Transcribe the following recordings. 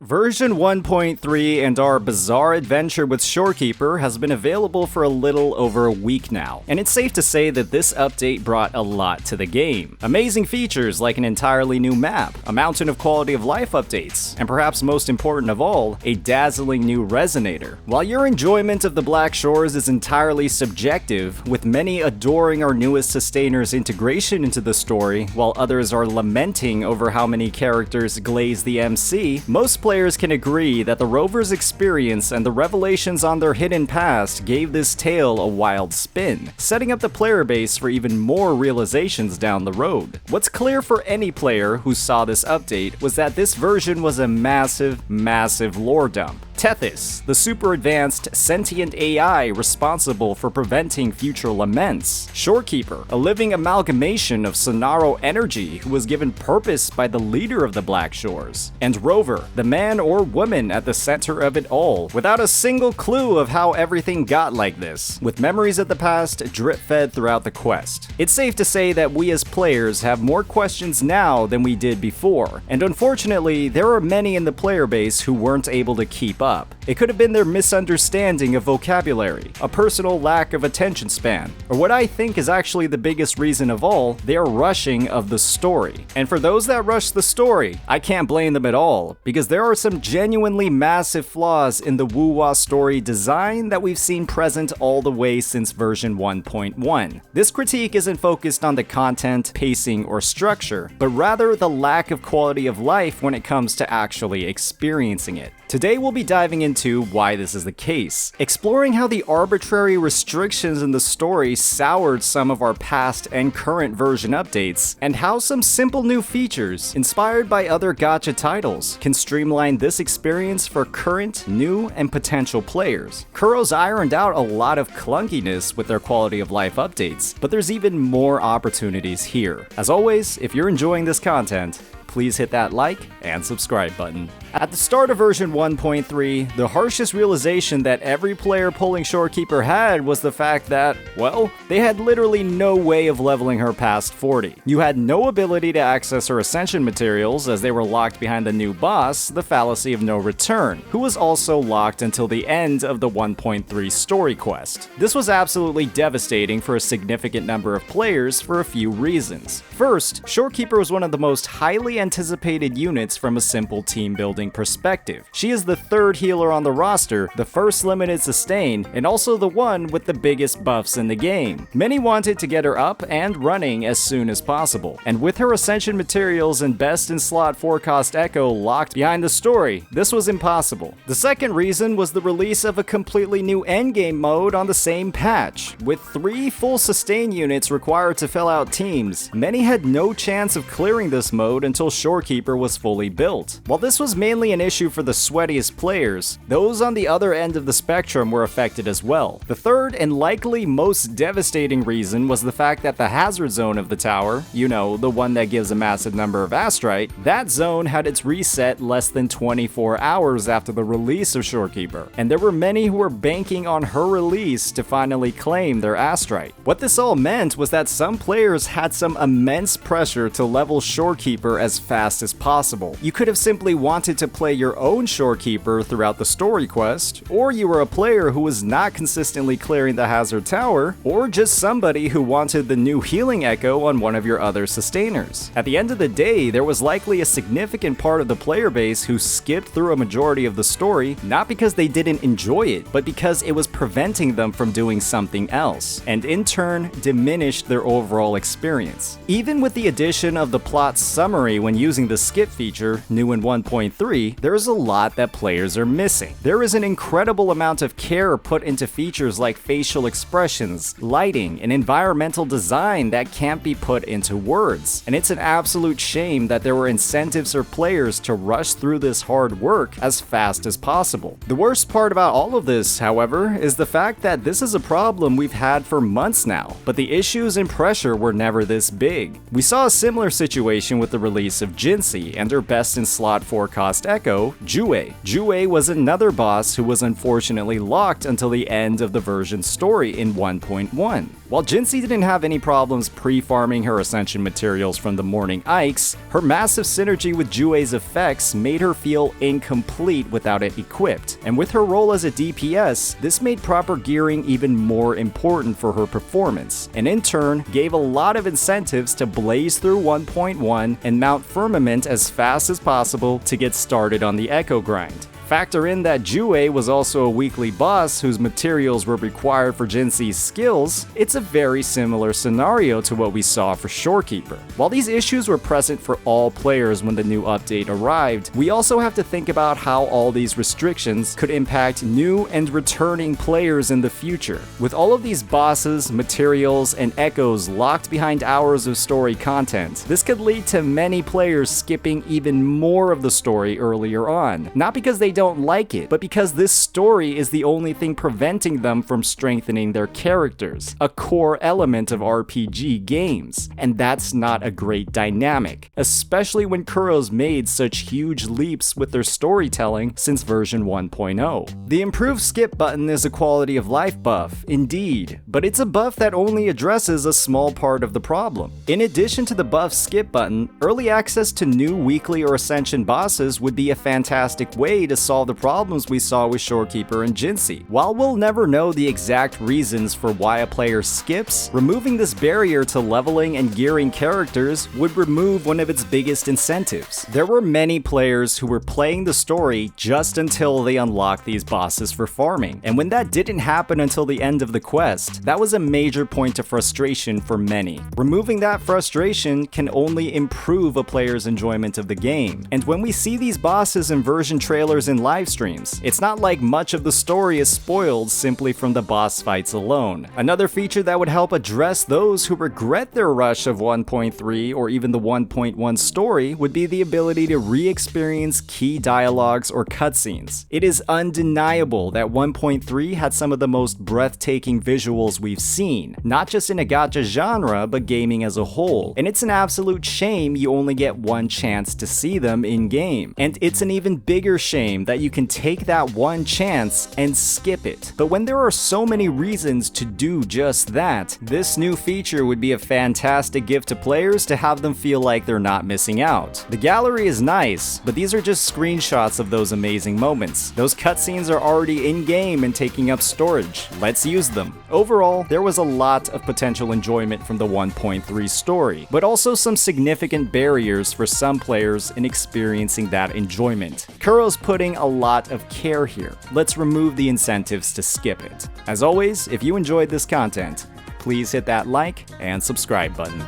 Version 1.3 and our bizarre adventure with Shorekeeper has been available for a little over a week now, and it's safe to say that this update brought a lot to the game. Amazing features like an entirely new map, a mountain of quality of life updates, and perhaps most important of all, a dazzling new resonator. While your enjoyment of the Black Shores is entirely subjective, with many adoring our newest sustainer's integration into the story, while others are lamenting over how many characters glaze the MC, most players can agree that the Rover's experience and the revelations on their hidden past gave this tale a wild spin, setting up the player base for even more realizations down the road. What's clear for any player who saw this update was that this version was a massive lore dump. Tethys, the super advanced sentient AI responsible for preventing future laments. Shorekeeper, a living amalgamation of Sonaro energy who was given purpose by the leader of the Black Shores. And Rover, the man or woman at the center of it all, without a single clue of how everything got like this, with memories of the past drip-fed throughout the quest. It's safe to say that we as players have more questions now than we did before, and unfortunately, there are many in the player base who weren't able to keep up. It could have been their misunderstanding of vocabulary, a personal lack of attention span, or what I think is actually the biggest reason of all, their rushing of the story. And for those that rush the story, I can't blame them at all, because there are some genuinely massive flaws in the WuWa's story design that we've seen present all the way since version 1.1. This critique isn't focused on the content, pacing, or structure, but rather the lack of quality of life when it comes to actually experiencing it. Today we'll be diving into why this is the case, exploring how the arbitrary restrictions in the story soured some of our past and current version updates, and how some simple new features, inspired by other gacha titles, can streamline this experience for current, new, and potential players. Kuro's ironed out a lot of clunkiness with their quality of life updates, but there's even more opportunities here. As always, if you're enjoying this content, please hit that like and subscribe button. At the start of version 1.3, the harshest realization that every player pulling Shorekeeper had was the fact that, well, they had literally no way of leveling her past 40. You had no ability to access her ascension materials as they were locked behind the new boss, the Fallacy of No Return, who was also locked until the end of the 1.3 story quest. This was absolutely devastating for a significant number of players for a few reasons. First, Shorekeeper was one of the most highly anticipated units from a simple team building perspective. She is the third healer on the roster, the first limited sustain, and also the one with the biggest buffs in the game. Many wanted to get her up and running as soon as possible, and with her ascension materials and best in slot 4-cost Echo locked behind the story, this was impossible. The second reason was the release of a completely new endgame mode on the same patch. With 3 full sustain units required to fill out teams, many had no chance of clearing this mode until Shorekeeper was fully built. While this was mainly an issue for the sweatiest players, those on the other end of the spectrum were affected as well. The third and likely most devastating reason was the fact that the hazard zone of the tower, you know, the one that gives a massive number of astrite, that zone had its reset less than 24 hours after the release of Shorekeeper, and there were many who were banking on her release to finally claim their astrite. What this all meant was that some players had some immense pressure to level Shorekeeper as fast as possible. You could have simply wanted to play your own Shorekeeper throughout the story quest, or you were a player who was not consistently clearing the hazard tower, or just somebody who wanted the new healing echo on one of your other sustainers. At the end of the day, there was likely a significant part of the player base who skipped through a majority of the story, not because they didn't enjoy it, but because it was preventing them from doing something else, and in turn diminished their overall experience. Even with the addition of the plot summary when using the skip feature, new in 1.3, there is a lot that players are missing. There is an incredible amount of care put into features like facial expressions, lighting, and environmental design that can't be put into words. And it's an absolute shame that there were incentives for players to rush through this hard work as fast as possible. The worst part about all of this, however, is the fact that this is a problem we've had for months now, but the issues and pressure were never this big. We saw a similar situation with the release of Jinsei and her best in slot 4-cost Echo, Jue. Jue was another boss who was unfortunately locked until the end of the version story in 1.1. While Jinsei didn't have any problems pre-farming her Ascension materials from the Morning Ikes, her massive synergy with WuWa's effects made her feel incomplete without it equipped, and with her role as a DPS, this made proper gearing even more important for her performance, and in turn, gave a lot of incentives to blaze through 1.1 and mount Firmament as fast as possible to get started on the Echo grind. Factor in that WuWa was also a weekly boss whose materials were required for Jinsei's skills, it's a very similar scenario to what we saw for Shorekeeper. While these issues were present for all players when the new update arrived, we also have to think about how all these restrictions could impact new and returning players in the future. With all of these bosses, materials, and echoes locked behind hours of story content, this could lead to many players skipping even more of the story earlier on, not because they don't like it, but because this story is the only thing preventing them from strengthening their characters, a core element of RPG games, and that's not a great dynamic, especially when Kuro's made such huge leaps with their storytelling since version 1.0. The improved skip button is a quality of life buff, indeed, but it's a buff that only addresses a small part of the problem. In addition to the buff skip button, early access to new weekly or Ascension bosses would be a fantastic way to solve the problems we saw with Shorekeeper and Jinsei. While we'll never know the exact reasons for why a player skips, removing this barrier to leveling and gearing characters would remove one of its biggest incentives. There were many players who were playing the story just until they unlocked these bosses for farming, and when that didn't happen until the end of the quest, that was a major point of frustration for many. Removing that frustration can only improve a player's enjoyment of the game, and when we see these bosses in version trailers and live streams, it's not like much of the story is spoiled simply from the boss fights alone. Another feature that would help address those who regret their rush of 1.3 or even the 1.1 story would be the ability to re-experience key dialogues or cutscenes. It is undeniable that 1.3 had some of the most breathtaking visuals we've seen, not just in a gacha genre, but gaming as a whole, and it's an absolute shame you only get one chance to see them in-game. And it's an even bigger shame that you can take that one chance and skip it. But when there are so many reasons to do just that, this new feature would be a fantastic gift to players to have them feel like they're not missing out. The gallery is nice, but these are just screenshots of those amazing moments. Those cutscenes are already in-game and taking up storage. Let's use them. Overall, there was a lot of potential enjoyment from the 1.3 story, but also some significant barriers for some players in experiencing that enjoyment. Kuro's putting a lot of care here. Let's remove the incentives to skip it. As always, if you enjoyed this content, please hit that like and subscribe button.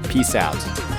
Peace out.